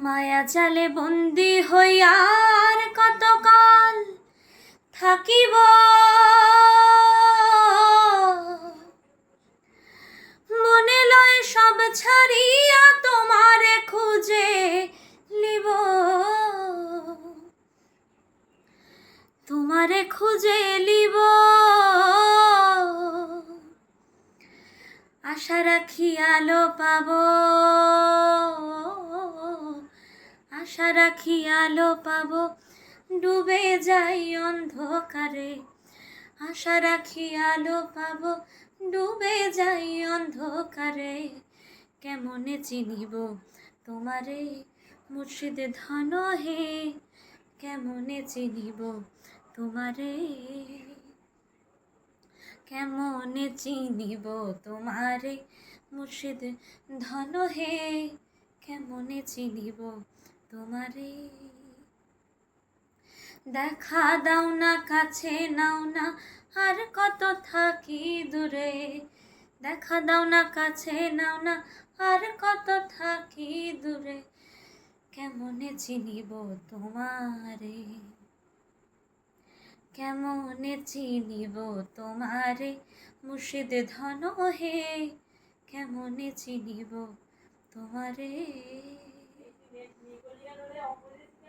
মায়া জালে বন্দি হইয়ার কতকাল থাকিব, মনে লয় সব ছাড়িয়া তোমারে খুঁজে লিব, তোমারে খুঁজে লিব। আশা রাখি আলো পাব, আশা রাখি আলো পাব, ডুবে যাই অন্ধকারে। আশা রাখি আলো পাব, ডুবে যাই অন্ধকারে। কেমনে চিনিব তোমারে মুর্শিদ ধন হে, কেমনে চিনিব তোমারে, কেমনে চিনিব তোমারে মুর্শিদ ধন হে, কেমনে চিনিব তোমারে। দেখা দাও না কাছে নাও না, আর কত থাকি দূরে। দেখা দাও না কাছে নাও না, আর কত থাকি দূরে। কেমনে চিনিব তোমারে, কেমনে চিনিব তোমারে মুর্শিদ ধন হে, কেমনে চিনিব তোমারে।